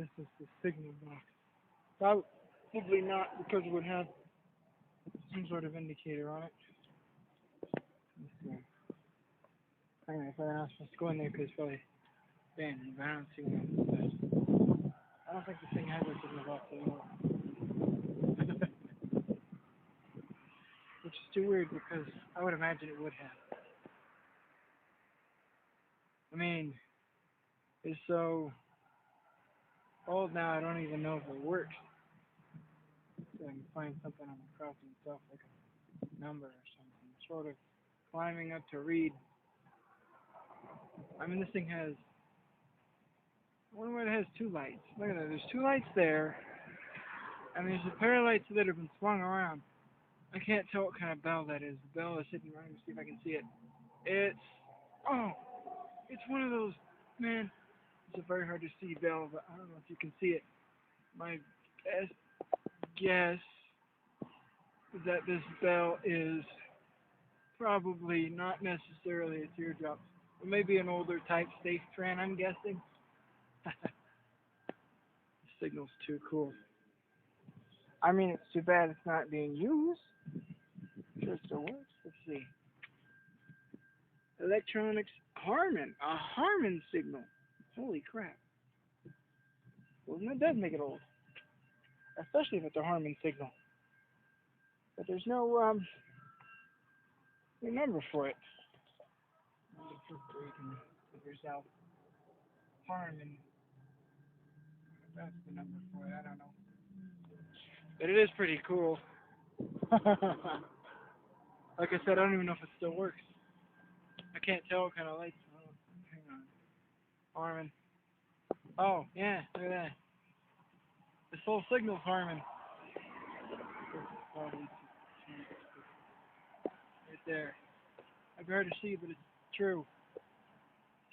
this is the signal box. Probably not, because it would have some sort of indicator on it. Let's see. Anyway, if I ask, let's go in there because it's probably abandoned, but I don't see one. I don't think this thing has a signal box anymore. Which is too weird because I would imagine it would have. I mean, it's so old now, I don't even know if it works. So I can find something on the crossing itself, like a number or something. Sort of climbing up to read. I mean, this thing has, I wonder why it has two lights. Look at that, there's two lights there, and there's a pair of lights that have been swung around. I can't tell what kind of bell that is. The bell is sitting right. Let me see if I can see it. It's one of those, man, it's a very hard to see bell, but I don't know if you can see it. My best guess is that this bell is probably not necessarily a teardrop, but maybe an older type Staph-Tran, I'm guessing. The signal's too cool. I mean, it's too bad it's not being used. Sure, it still works. Let's see. Electronics Harman. A Harman signal. Holy crap. Well, that does make it old. Especially if it's a Harman signal. But there's no number for it. You can figure yourself. Harman. That's the number for it. I don't know. But it is pretty cool. Like I said, I don't even know if it still works. I can't tell what kind of lights. Oh, hang on. Harman. Oh, yeah, look at that. This whole signal's Harman. Right there. I've hard to see, but it's true.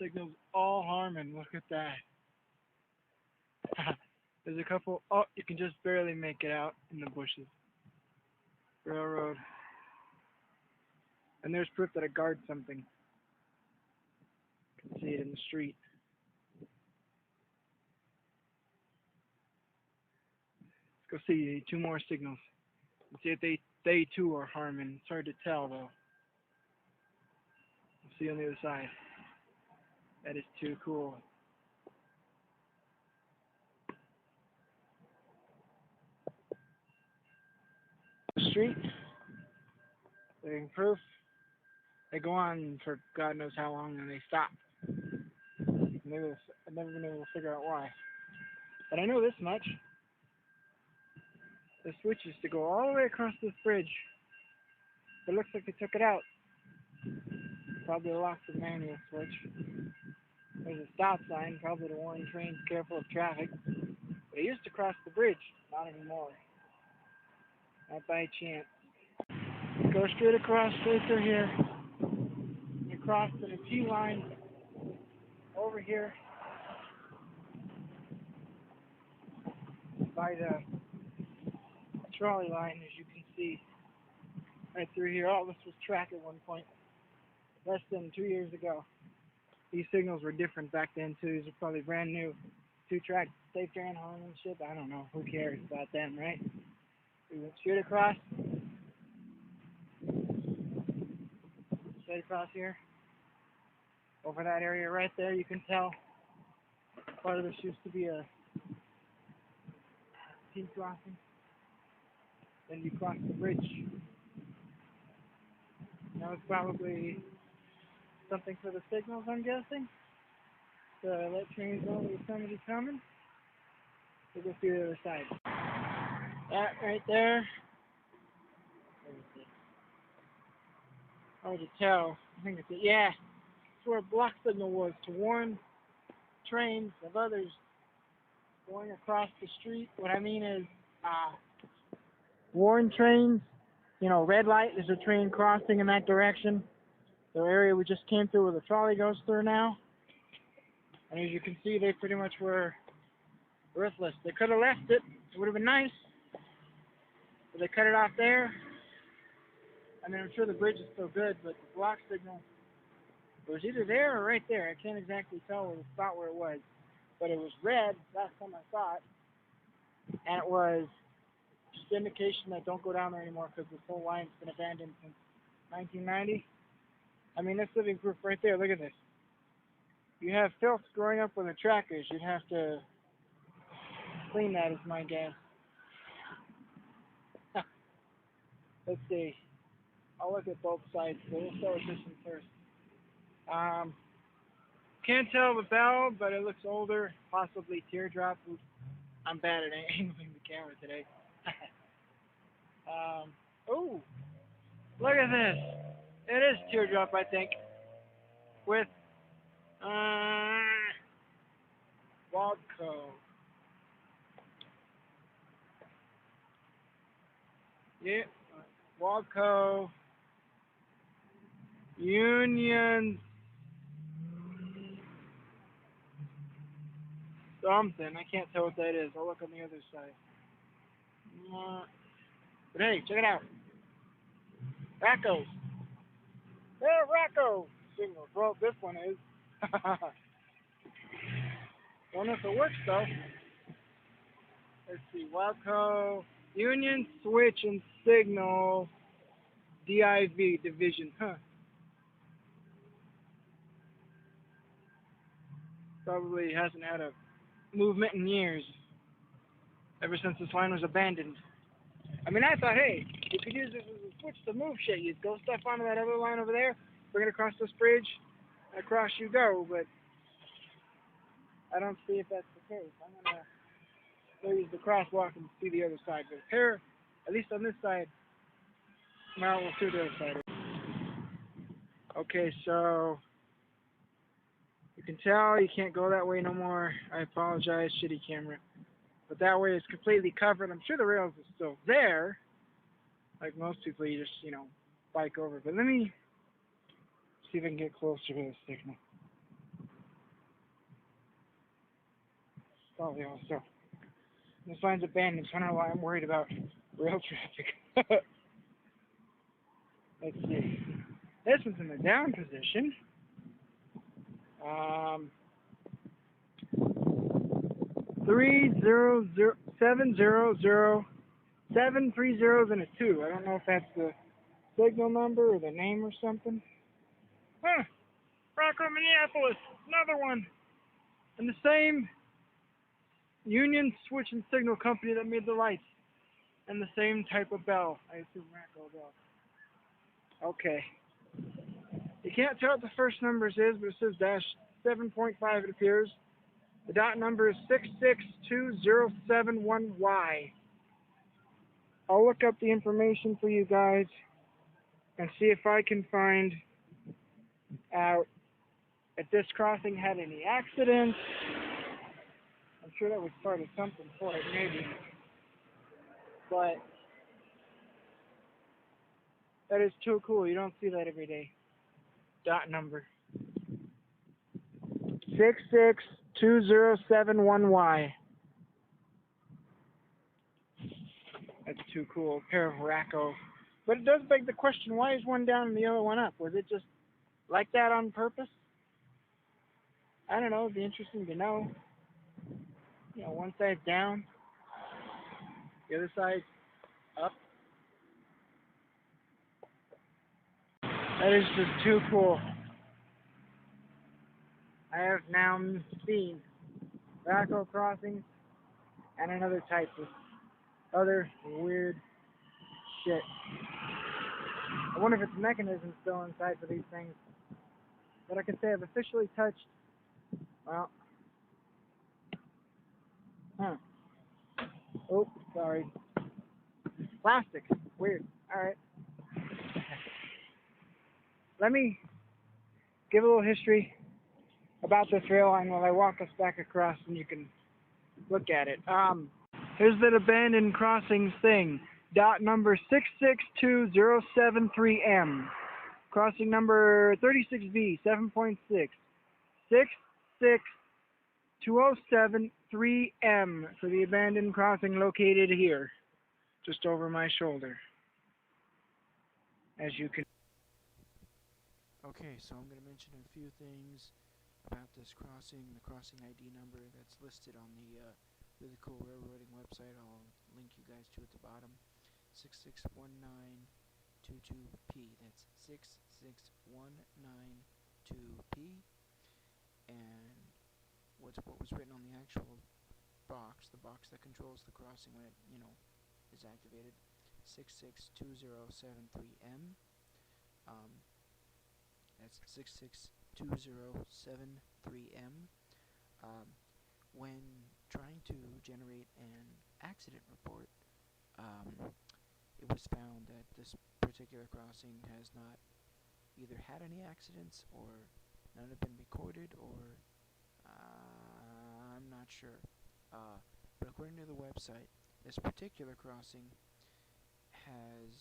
Signal's all Harman. Look at that. There's a couple. Oh, you can just barely make it out in the bushes. Railroad. And there's proof that it guards something. You can see it in the street. Let's go see two more signals. Let's see if they too are Harman. It's hard to tell though. We'll see on the other side. That is too cool. The street. Living proof. They go on for God knows how long and they stop. I've never been able to figure out why. But I know this much. The switch is to go all the way across this bridge. But it looks like they took it out. Probably lost the manual switch. There's a stop sign, probably to warn trains careful of traffic. They used to cross the bridge, not anymore. Not by chance. Go straight across, straight through here. You cross to the T line over here by the trolley line, as you can see. Right through here. All this was track at one point. Less than 2 years ago. These signals were different back then too. These are probably brand new. 2-track Staph-Tran Harman shit. I don't know. Who cares about them, right? We went straight across. Straight across here. Over that area right there, you can tell part of this used to be a T crossing. Then you cross the bridge. That was probably something for the signals, I'm guessing. To let trains know there's somebody coming. We'll go through the other side. That right there. Hard to tell. I think it's yeah. That's where a block signal was, to warn trains of others going across the street. What I mean is, warn trains. You know, red light, there's a train crossing in that direction. The area we just came through where the trolley goes through now. And as you can see, they pretty much were worthless. They could have left it. It would have been nice. But they cut it off there. I mean, I'm sure the bridge is still good, but the block signal, it was either there or right there. I can't exactly tell the spot where it was. but it was red last time I saw it, and it was just indication that don't go down there anymore because this whole line's been abandoned since 1990. I mean, that's living proof right there. Look at this. You have filth growing up with the trackers. You'd have to clean that, is my guess. Let's see. I'll look at both sides, so we'll start with this one first. Can't tell the bell, but it looks older, possibly teardrop. Oops. I'm bad at angling the camera today. Oh, look at this. It is teardrop, I think, with Waldco. Yeah, Waldco Union something. I can't tell what that is. I'll look on the other side. But hey, check it out. Racco's. They're Racco signals. Well, this one is. Don't know if it works though. Let's see. Wildco Union Switch and Signal DIV Division. Probably hasn't had a movement in years. Ever since this line was abandoned. I mean, I thought, hey, you could use this as a switch to move shit. You'd go stuff onto that other line over there, bring it across this bridge, and across you go, but I don't see if that's the case. I'm going to go use the crosswalk and see the other side. But here, at least on this side, now we'll see the other side. Okay, so you can tell you can't go that way no more. I apologize, shitty camera. But that way it's completely covered. I'm sure the rails are still there. Like most people, you just, bike over. But let me see if I can get closer to the signal. Probably also. This line's abandoned, so I don't know why I'm worried about rail traffic. Let's see. This one's in the down position. 7 3 zeros and a 2. I don't know if that's the signal number or the name or something. Rocco, Minneapolis. Another one. And the same Union Switch and Signal company that made the lights. And the same type of bell. I assume Rocco bell. Okay. You can't tell what the first numbers is, but it says dash 7.5 it appears. The dot number is 662071Y. I'll look up the information for you guys and see if I can find out if this crossing had any accidents. I'm sure that was part of something for it, maybe. But that is too cool. You don't see that every day. Dot number 662071Y. That's too cool. A pair of Racco. But it does beg the question, why is one down and the other one up? Was it just like that on purpose? I don't know. It'd be interesting to know. One side down, the other side up. That is just too cool. I have now seen Racco crossings and another type of other weird shit. I wonder if it's mechanism still inside for these things. But I can say I've officially touched, well, oh, sorry. Plastic. Weird. Alright. Let me give a little history about this rail line while I walk us back across and you can look at it. Here's that abandoned crossings thing. Dot number 662073M. Crossing number 36B, 7.6. 66207-3M for the abandoned crossing located here, just over my shoulder. As you can. Okay, so I'm going to mention a few things about this crossing, the crossing ID number that's listed on the really cool railroading website. I'll link you guys to at the bottom. 661922P. That's 66192P. And what was written on the actual box, the box that controls the crossing when it, is activated, 662073M. That's 662073M. When trying to generate an accident report, it was found that this particular crossing has not either had any accidents, or none have been recorded, or I'm not sure. But according to the website, this particular crossing has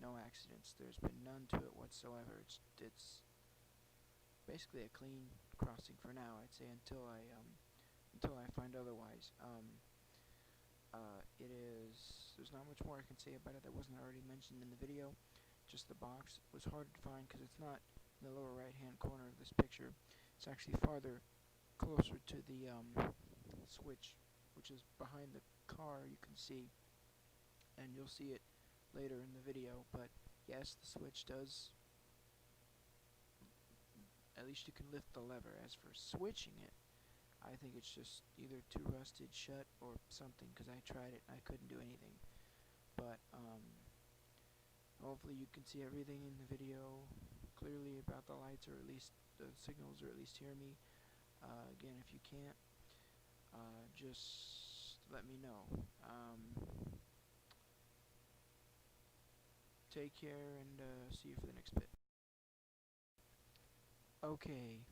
no accidents. There's been none to it whatsoever. It's basically a clean crossing for now, I'd say, until I find otherwise. There's not much more I can say about it that wasn't already mentioned in the video. Just the box was hard to find because it's not in the lower right hand corner of this picture. It's actually farther closer to the switch, which is behind the car, you can see, and you'll see it later in the video. But yes, the switch does, at least you can lift the lever. As for switching it, I think it's just either too rusted shut or something, because I tried it and I couldn't do anything. But hopefully you can see everything in the video clearly about the lights, or at least the signals, or at least hear me. Again, if you can't, just let me know. Take care, and see you for the next bit. Okay,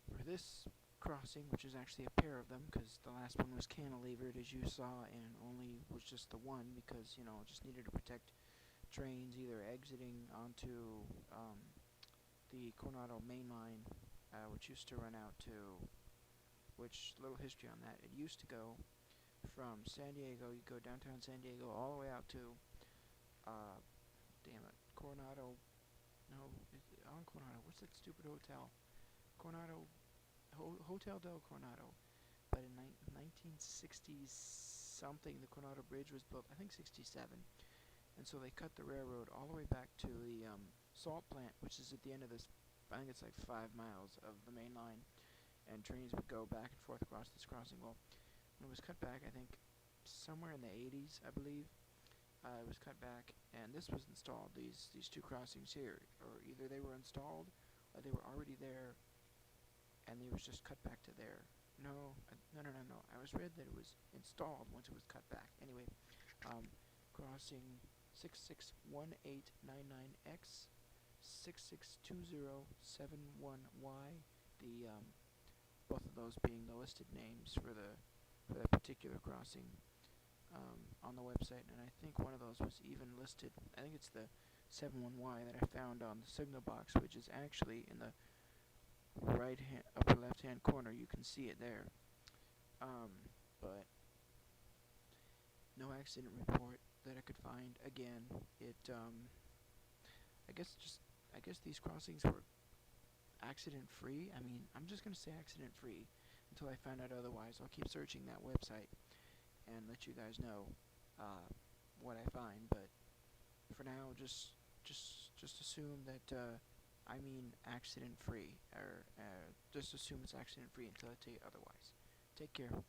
for this crossing, which is actually a pair of them, because the last one was cantilevered, as you saw, and only was just the one because, just needed to protect trains either exiting onto the Coronado main line, which used to run out to, little history on that, it used to go from San Diego, you go downtown San Diego all the way out to, Coronado, no, on Coronado, what's that stupid hotel? Coronado, Hotel del Coronado. But in 1960s something, the Coronado Bridge was built, I think 67, and so they cut the railroad all the way back to the salt plant, which is at the end of this, I think it's like 5 miles of the main line, and trains would go back and forth across this crossing. Well, when it was cut back, I think somewhere in the 80s, I believe, it was cut back, and this was installed, these two crossings here, or either they were installed, or they were already there, and they was just cut back to there. No, I was read that it was installed once it was cut back. Anyway, crossing 661899X, 662071Y, the both of those being the listed names for that particular crossing on the website, and I think one of those was even listed. I think it's the 71Y that I found on the signal box, which is actually in the upper left hand corner. You can see it there. But no accident report that I could find. Again, I guess these crossings were accident free. I mean, I'm just gonna say accident free until I find out otherwise. I'll keep searching that website and let you guys know what I find. But for now, just assume that I mean accident free, or just assume it's accident free until I tell you otherwise. Take care.